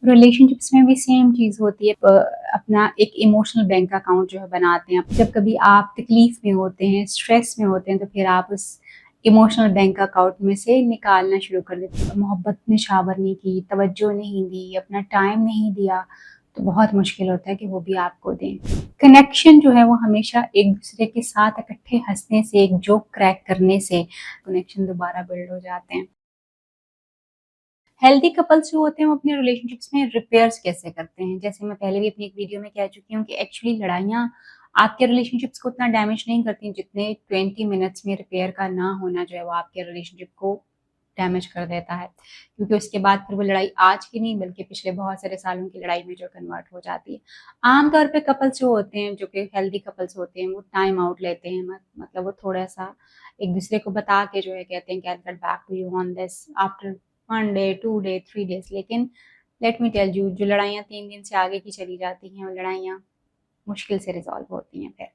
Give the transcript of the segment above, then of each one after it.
Relationships में भी same चीज़ होती है। अपना एक इमोशनल बैंक अकाउंट जो है बनाते हैं। जब कभी आप तकलीफ़ में होते हैं, स्ट्रेस में होते हैं, तो फिर आप उस इमोशनल बैंक अकाउंट में से निकालना शुरू कर देते हैं। मोहब्बत निछावर नहीं की, तवज्जो नहीं दी, अपना टाइम नहीं दिया, तो बहुत मुश्किल होता है कि वो भी आपको दें। कनेक्शन जो है वो हमेशा एक-दूसरे के साथ इकट्ठे हँसने से, एक जोक क्रैक करने से कनेक्शन दोबारा बिल्ड हो जाते हैं। हेल्दी कपल्स जो होते हैं वो अपने रिलेशनशिप्स में रिपेयर्स कैसे करते हैं? जैसे मैं पहले भी अपनी एक वीडियो में कह चुकी हूँ कि एक्चुअली लड़ाइयाँ आपके रिलेशनशिप्स को उतना डैमेज नहीं करती जितने 20 मिनट्स में रिपेयर का ना होना जो है वो आपके रिलेशनशिप को डैमेज कर देता है। क्योंकि उसके बाद फिर वो लड़ाई आज की नहीं बल्कि पिछले बहुत सारे सालों की लड़ाई में जो कन्वर्ट हो जाती है। आम तौर पे कपल्स जो होते हैं, जो कि हेल्दी कपल्स होते हैं, वो टाइम आउट लेते हैं। मतलब वो थोड़ा-सा एक-दूसरे को बता के जो है कहते हैं कि I will get back to you on this after 1 day, 2 day, 3 days. लेकिन लेट मी टेल यू, जो लड़ाइयाँ 3 दिन से आगे की चली जाती हैं, वो लड़ाइयाँ मुश्किल से रिज़ॉल्व होती हैं फिर।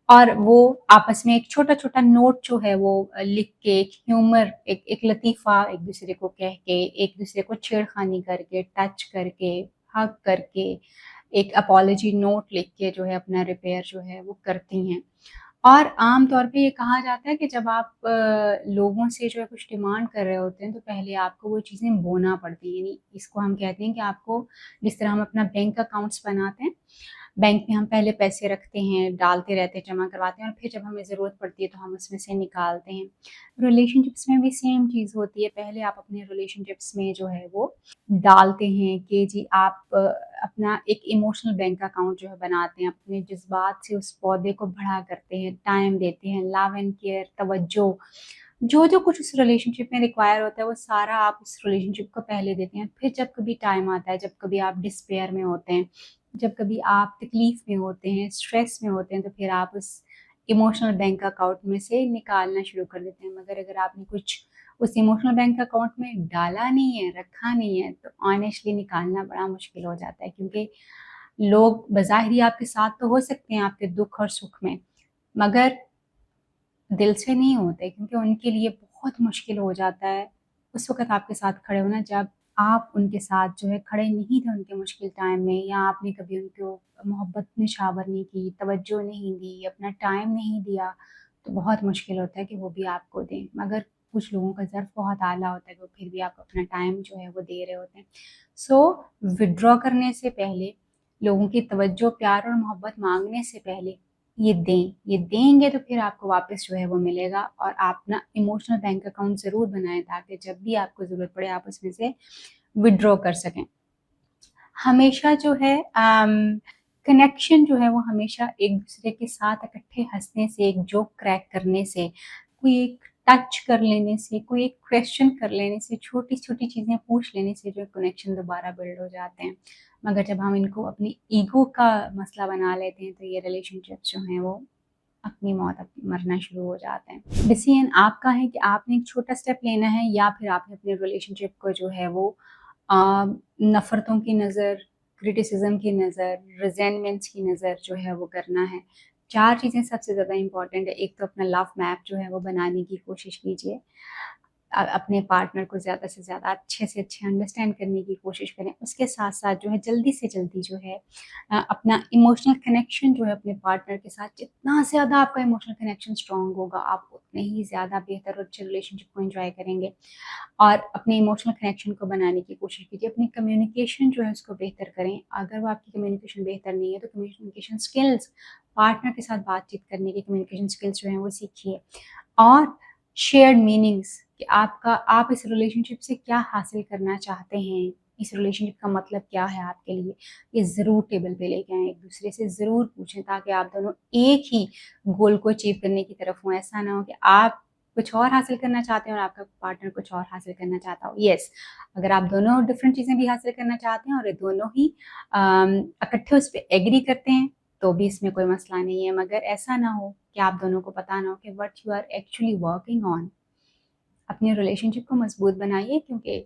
और वो आपस में एक छोटा-छोटा नोट जो है वो लिख के एक ह्यूमर, एक लतीफ़ा एक-दूसरे को कह के, एक-दूसरे को छेड़खानी करके, टच करके, हग करके, एक अपॉलजी नोट लिख के जो है अपना रिपेयर जो है वो करती हैं। और आम तौर पे ये कहा जाता है कि जब आप लोगों से जो है कुछ डिमांड कर रहे होते हैं, तो पहले आपको वो चीज़ें बोना पड़ती हैं। यानी इसको हम कहते हैं कि आपको, जिस तरह हम अपना बैंक अकाउंट्स बनाते हैं, बैंक में हम पहले पैसे रखते हैं, डालते रहते हैं, जमा करवाते हैं और फिर जब हमें ज़रूरत पड़ती है तो हम उसमें से निकालते हैं। रिलेशनशिप्स में भी सेम चीज़ होती है। पहले आप अपने रिलेशनशिप्स में जो है वो डालते हैं कि जी आप अपना एक इमोशनल बैंक अकाउंट जो है बनाते हैं। अपने जज़्बात से उस पौधे को बड़ा करते हैं, टाइम देते हैं, लव एंड केयर, तवज्जो, जो-जो कुछ उस रिलेशनशिप में रिक्वायर होता है वो सारा आप उस रिलेशनशिप को पहले देते हैं। फिर जब कभी टाइम आता है, जब कभी आप डिस्पेयर में होते हैं, जब कभी आप तकलीफ़ में होते हैं, स्ट्रेस में होते हैं, तो फिर आप उस इमोशनल बैंक अकाउंट में से निकालना शुरू कर देते हैं। मगर अगर आपने कुछ उस इमोशनल बैंक अकाउंट में डाला नहीं है, रखा नहीं है, तो ऑनेस्टली निकालना बड़ा मुश्किल हो जाता है। क्योंकि लोग बज़ाहिर ही आपके साथ तो हो सकते हैं आपके दुःख और सुख में, मगर दिल से नहीं होते, क्योंकि उनके लिए बहुत मुश्किल हो जाता है उस वक़्त आपके साथ खड़े होना, जब आप उनके साथ जो है खड़े नहीं थे उनके मुश्किल टाइम में, या आपने कभी उनको मोहब्बत निछावर नहीं की, तवज्जो नहीं दी, अपना टाइम नहीं दिया, तो बहुत मुश्किल होता है कि वो भी आपको दें। मगर कुछ लोगों का ज़र्फ़ बहुत आला होता है, वो फिर भी आपको अपना टाइम जो है वो दे रहे होते हैं। सो विथड्रॉ करने से पहले, लोगों की तवज्जो, प्यार और मोहब्बत माँगने से पहले ये दें। ये देंगे तो फिर आपको वापस जो है वो मिलेगा। और आप ना इमोशनल बैंक अकाउंट ज़रूर बनाएँ ताकि जब भी आपको ज़रूरत पड़े आप उसमें से विथड्रॉ कर सकें। हमेशा जो है कनेक्शन जो है वो हमेशा एक-दूसरे के साथ इकट्ठे हँसने से, एक जोक क्रैक करने से, कोई एक टच कर लेने से, कोई एक क्वेश्चन कर लेने से, छोटी-छोटी चीज़ें पूछ लेने से जो है कनेक्शन दोबारा बिल्ड हो जाते हैं। मगर जब हम इनको अपनी ईगो का मसला बना लेते हैं, तो ये रिलेशनशिप्स जो हैं वो अपनी मौत मरना शुरू हो जाते हैं। डिसीजन आपका है कि आपने एक छोटा स्टेप लेना है, या फिर आपने अपने रिलेशनशिप को जो है वो अ, नफ़रतों की नज़र, क्रिटिसिज़्म की नज़र, रिज़ेंटमेंट्स की नज़र जो है वो करना है। 4 चीज़ें सबसे ज़्यादा इम्पोर्टेंट है। एक तो अपना लव मैप जो है वो बनाने की कोशिश कीजिए। अपने पार्टनर को ज़्यादा से ज़्यादा अच्छे से अच्छे अंडरस्टैंड करने की कोशिश करें। उसके साथ-साथ जो है जल्दी से जल्दी जो है अपना इमोशनल कनेक्शन जो है अपने पार्टनर के साथ, जितना ज़्यादा आपका इमोशनल कनेक्शन स्ट्रॉन्ग होगा, आप उतने ही ज़्यादा बेहतर और अच्छे रिलेशनशिप को एन्जॉय करेंगे। और अपने इमोशनल कनेक्शन को बनाने की कोशिश कीजिए। अपनी कम्युनिकेशन जो है उसको बेहतर करें। अगर वो आपकी कम्युनिकेशन बेहतर नहीं है, तो कम्युनिकेशन स्किल्स, पार्टनर के साथ बातचीत करने की कम्युनिकेशन स्किल्स जो हैं वो सीखिए। और शेयर्ड मीनिंग्स, कि आप इस रिलेशनशिप से क्या हासिल करना चाहते हैं, इस रिलेशनशिप का मतलब क्या है आपके लिए, ये ज़रूर टेबल पे लेके आएँ, एक-दूसरे से ज़रूर पूछें ताकि आप दोनों एक ही गोल को अचीव करने की तरफ हों। ऐसा ना हो कि आप कुछ और हासिल करना चाहते हैं और आपका पार्टनर कुछ और हासिल करना चाहता हो। येस, अगर आप दोनों डिफरेंट चीज़ें भी हासिल करना चाहते हैं और ये दोनों ही इकट्ठे उस पे एग्री करते हैं, तो भी इसमें कोई मसला नहीं है। मगर ऐसा ना हो कि आप दोनों को पता ना हो कि what you are actually working on. अपने रिलेशनशिप को मज़बूत बनाइए, क्योंकि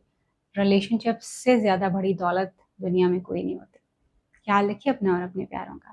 रिलेशनशिप से ज़्यादा बड़ी दौलत दुनिया में कोई नहीं होती। ख़्याल रखिए अपना और अपने प्यारों का।